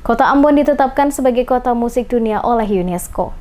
Kota Ambon ditetapkan sebagai kota musik dunia oleh UNESCO.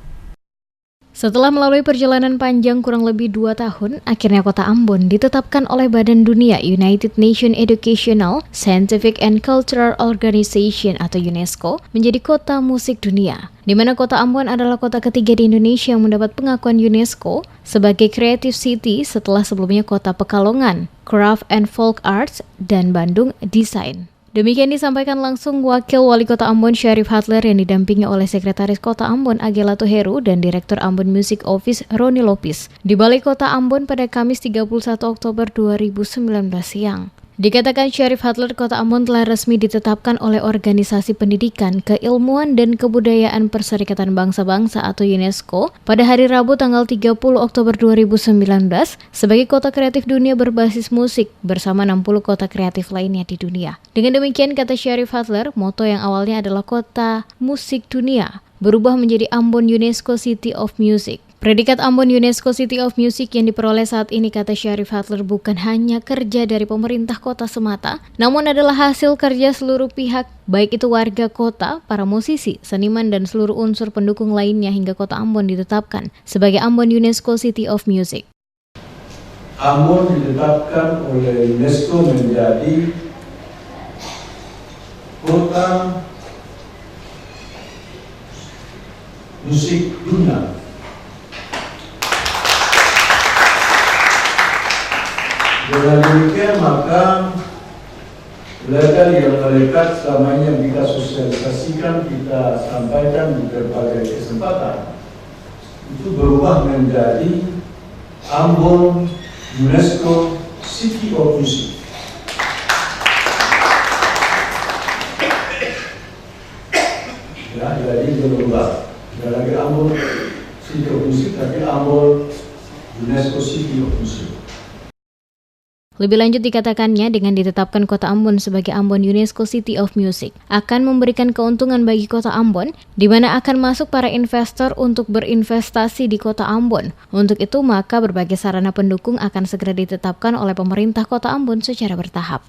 Setelah melalui perjalanan panjang kurang lebih 2 tahun, akhirnya kota Ambon ditetapkan oleh Badan Dunia United Nations Educational, Scientific and Cultural Organization atau UNESCO menjadi kota musik dunia, di mana kota Ambon adalah kota ketiga di Indonesia yang mendapat pengakuan UNESCO sebagai Creative City setelah sebelumnya kota Pekalongan, Craft and Folk Arts, dan Bandung Design. Demikian disampaikan langsung Wakil Wali Kota Ambon Syarif Hadler yang didampingi oleh Sekretaris Kota Ambon Agela Tuheru dan Direktur Ambon Music Office Roni Lopis di Balai Kota Ambon pada Kamis 31 Oktober 2019 siang. Dikatakan Syarif Hadler, Kota Ambon telah resmi ditetapkan oleh Organisasi Pendidikan, Keilmuan dan Kebudayaan Perserikatan Bangsa-Bangsa atau UNESCO pada hari Rabu tanggal 30 Oktober 2019 sebagai kota kreatif dunia berbasis musik bersama 60 kota kreatif lainnya di dunia. Dengan demikian, kata Syarif Hadler, moto yang awalnya adalah kota musik dunia berubah menjadi Ambon UNESCO City of Music. Predikat Ambon UNESCO City of Music yang diperoleh saat ini, kata Syarif Hadler, bukan hanya kerja dari pemerintah kota semata, namun adalah hasil kerja seluruh pihak, baik itu warga kota, para musisi, seniman, dan seluruh unsur pendukung lainnya hingga kota Ambon ditetapkan sebagai Ambon UNESCO City of Music. Ambon ditetapkan oleh UNESCO menjadi kota musik dunia. Dengan demikian maka belajar yang melekat selama ini yang kita sosialisasikan, kita sampaikan di berbagai kesempatan, itu berubah menjadi Ambon UNESCO City of Music. Ya, jadi berubah. Tidak lagi Ambon City of Music, tapi Ambon UNESCO City of Music. Lebih lanjut dikatakannya, dengan ditetapkan kota Ambon sebagai Ambon UNESCO City of Music akan memberikan keuntungan bagi kota Ambon, di mana akan masuk para investor untuk berinvestasi di kota Ambon. Untuk itu, maka berbagai sarana pendukung akan segera ditetapkan oleh pemerintah kota Ambon secara bertahap.